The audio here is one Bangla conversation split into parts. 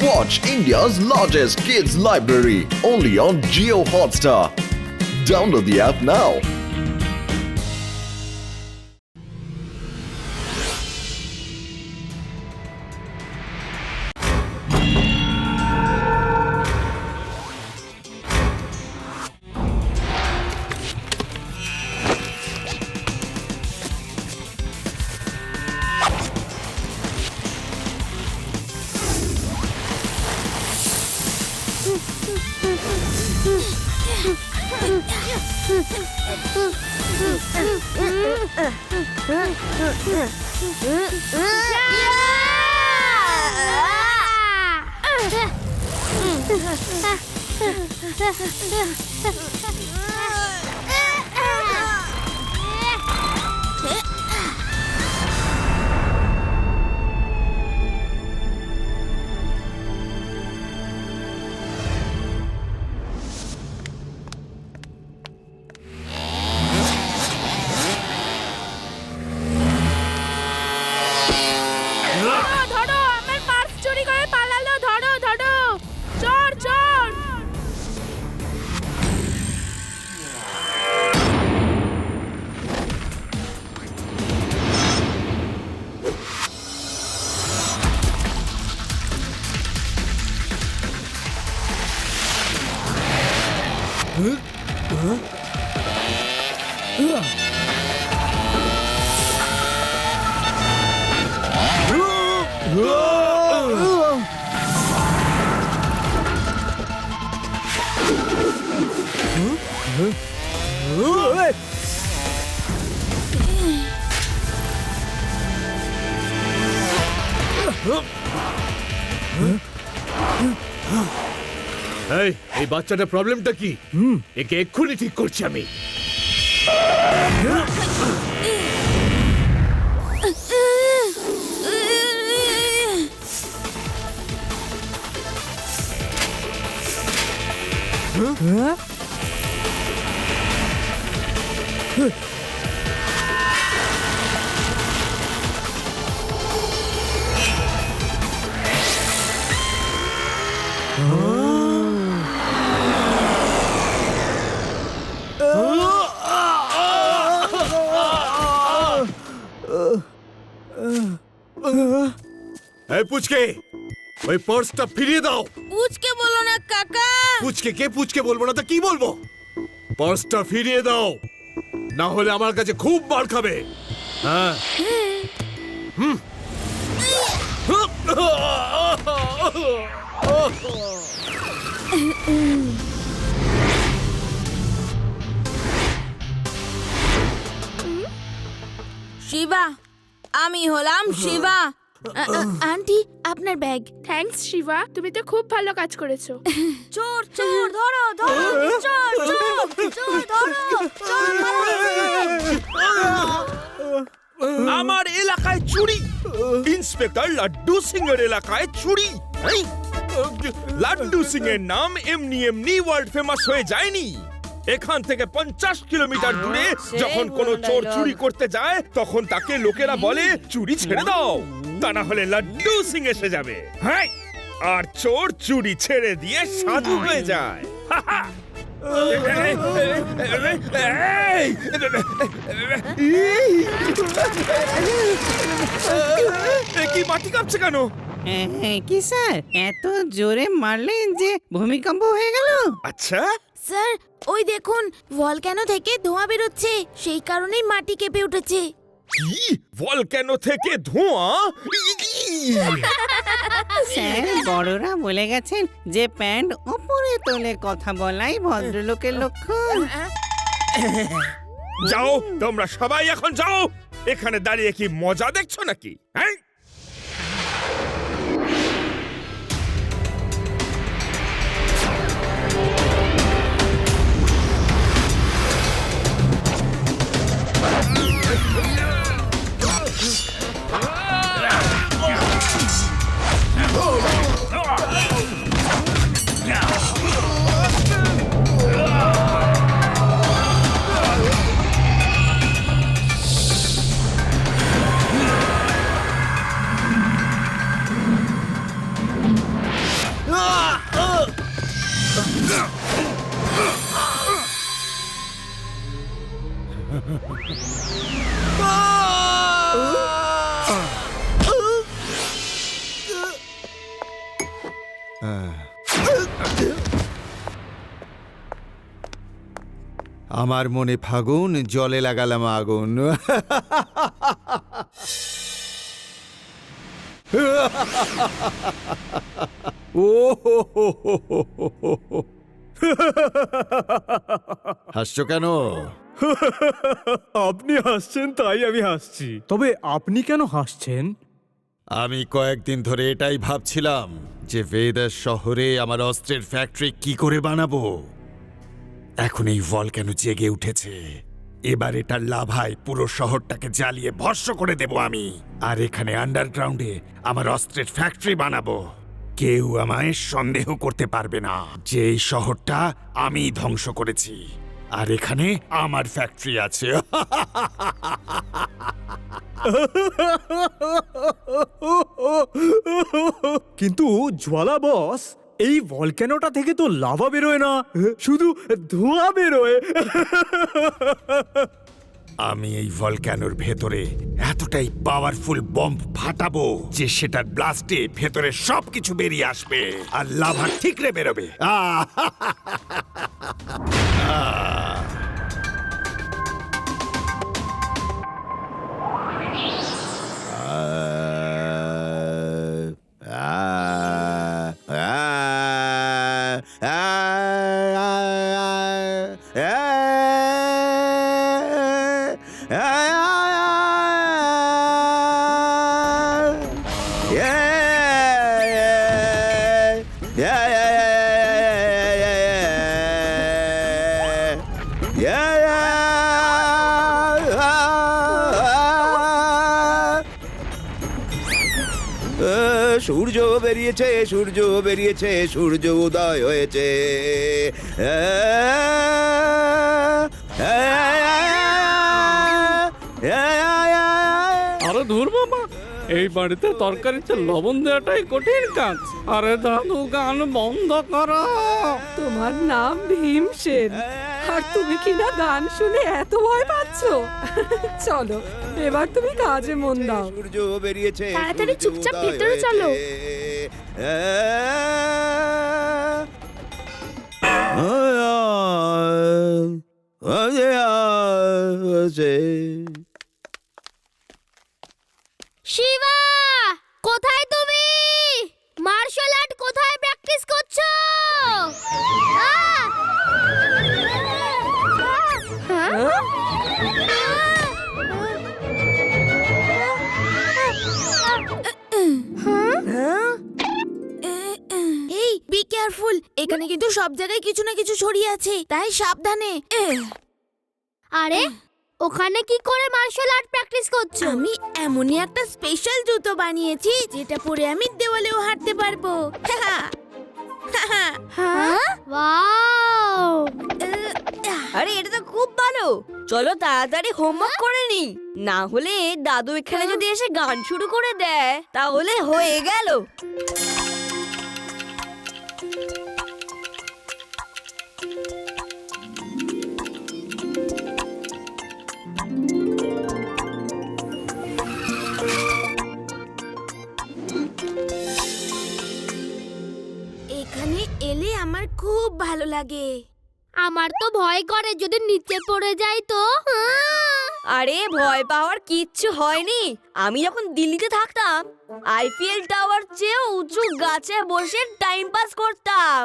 Watch India's largest kids library only on Jio Hotstar. Download the app now. এই বাচ্চাটার প্রবলেমটা কি? একে এক্ষুনি ঠিক করছি আমি। পুচকে, ওই পার্সটা ফিরিয়ে দাও। পুচকে বলো না কাকা। পুচকে বলবো না তো কি বলবো? পার্সটা ফিরিয়ে দাও, না হলে আমার কাছে খুব মার খাবে। হ্যাঁ। শিবা, আমি হলাম শিবা। আন্টি, আপনার ব্যাগ। থ্যাঙ্কস শিবা, তুমি তো খুব ভালো কাজ করেছো। চোর চোর, ধরো ধরো, চোর চোর চোর, ধরো চোর, আমার এলাকায় চুরি, ইন্সপেক্টর লাড্ডু সিং এর এলাকায় চুরি। লাড্ডু সিং এর নাম এমনি এমনি ওয়ার্ল্ড ফেমাস হয়ে যায়নি। এখান থেকে 50 কিলোমিটার দূরে যখন কোনো চোর চুরি করতে যায়, তখন তাকে লোকেরা বলে চুরি ছেড়ে দাও, তা না হলে লাড্ডু সিং এসে যাবে। হ্যাঁ, আর চোর চুরি ছেড়ে দিয়ে সাধু হয়ে যায়। কি মাটি কাঁপছে কেন? কি স্যার, এত জোরে মারলেন যে ভূমিকম্প হয়ে গেল? আচ্ছা স্যার, ওই দেখুন, ভলক্যানো থেকে ধোঁয়া বেরোচ্ছে, সেই কারণেই মাটি কেঁপে উঠেছে। কি ভলক্যানো থেকে ধোঁয়া? স্যার, বড়রা বলে গেছেন যে প্যান্ট উপরে তোলে কথা বলাই ভদ্রলোকের লক্ষণ। যাও, তোমরা সবাই এখন যাও। এখানে দাঁড়িয়ে কি মজা দেখছো নাকি? হ্যাঁ, আমার মনে ফাগুন, জলে লাগালাম আগুন। ও হো হো হো হো হো হো। হাসছো কেন? আপনি হাসছেন তাই আমি হাসছি। তবে আপনি কেন হাসছেন? আমি কয়েকদিন ধরে এটাই ভাবছিলাম যে ভেদাস শহরে আমার অস্ত্রের ফ্যাক্টরি কি করে বানাবো। এখন এই ভলক্যানো জেগে উঠেছে, এবার এটার লাভায় পুরো শহরটাকে জ্বালিয়ে ভস্ম করে দেব আমি। আর এখানে আন্ডারগ্রাউন্ডে আমার অস্ত্রের ফ্যাক্টরি বানাবো। কেউ আমায় সন্দেহ করতে পারবে না যে এই শহরটা আমি ধ্বংস করেছি, আর এখানে আমার ফ্যাক্টরি আছে। কিন্তু জ্বালা বস, এই ভলক্যানোটা থেকে তো লাভা বেরোয় না, শুধু ধোঁয়া বেরোয়। আমি এই ভলক্যানোর ভেতরে এতটাই পাওয়ারফুল বম্ব ফাটাবো যে সেটার ব্লাস্টে ভেতরে সবকিছু বেরিয়ে আসবে আর লাভা ঠিকরে বেরোবে। সূর্য বেরিয়েছে, সূর্য বেরিয়েছে, সূর্য উদয় হয়েছে। আরে ধুর বাবা, এই বাড়িতে তরকারিতে লবণ দেওয়াটাই কঠিন কাজ। আরে দাদু, গান বন্ধ করো। তোমার নাম ভীমসেন, আর তুমি কিনা গান শুনে এত ভয় পাচ্ছ? চলো এবার তুমি কাজে মন দাও। সূর্য বেরিয়েছে, তাড়াতাড়ি চুপচাপ ভেতরে চলো। শিবা, কোথায় তুমি? মার্শাল আর্ট কোথায় প্র্যাকটিস করছো? এই বি কেয়ারফুল, এখানে কিন্তু সব জায়গায় কিছু না কিছু ছড়িয়ে আছে, তাই সাবধানে। আরে ওখানে কি করে মার্শাল আর্ট প্র্যাকটিস করছো? আমি এমনই একটা স্পেশাল জুতো বানিয়েছি যেটা পরে আমি দেওয়ালেও হাঁটতে পারবো। ওয়াও! আরে এটা তো খুব ভালো, চলো তাড়াতাড়ি হোমওয়ার্ক করে নি, না হলে দাদু এখানে যদি এসে গান শুরু করে দেয় তাহলে হয়ে গেল। এখানে এলে আমার খুব ভালো লাগে। আমার তো ভয় করে যদি নিচে পড়ে যাই তো। আরে ভয় পাওয়ার কিচ্ছু হয়নি, আমি যখন দিল্লিতে থাকতাম আইফেল টাওয়ার চেয়ে উঁচু গাছে বসে টাইম পাস করতাম।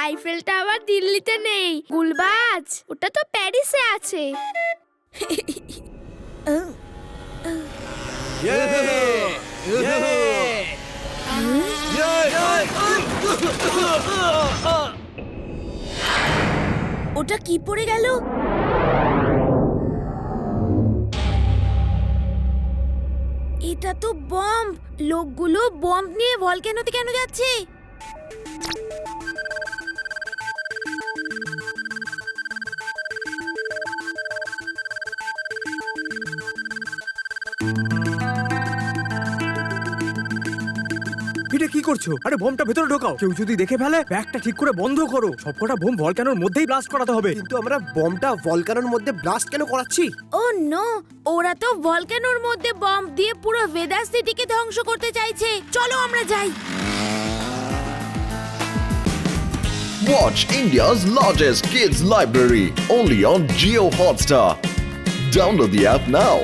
আইফেল টাওয়ার দিল্লিতে নেই গুলবাজ, ওটা তো প্যারিসে আছে। ওটা কি পড়ে গেল? এটা তো বম্ব। লোকগুলো বম্ব নিয়ে ভলক্যানোতে কেন যাচ্ছে? এটা কি করছো? আরে বোমটা ভেতরে ঢোকাও, কেউ যদি দেখে ফেলে ব্যাগটা ঠিক করে বন্ধ করো। সবকটা বোম ভলক্যানোর মধ্যেই ব্লাস্ট করাতে হবে। কিন্তু আমরা বমটা ভলকানোর মধ্যে ব্লাস্ট কেন করাচ্ছি? ও নো, ওরা তো ভলক্যানোর মধ্যে বম্ব দিয়ে পুরো ভেদাস সিটিকে ধ্বংস করতে চাইছে। চলো আমরা যাই। Watch India's largest kids library only on Geo Hotstar. Download the app now.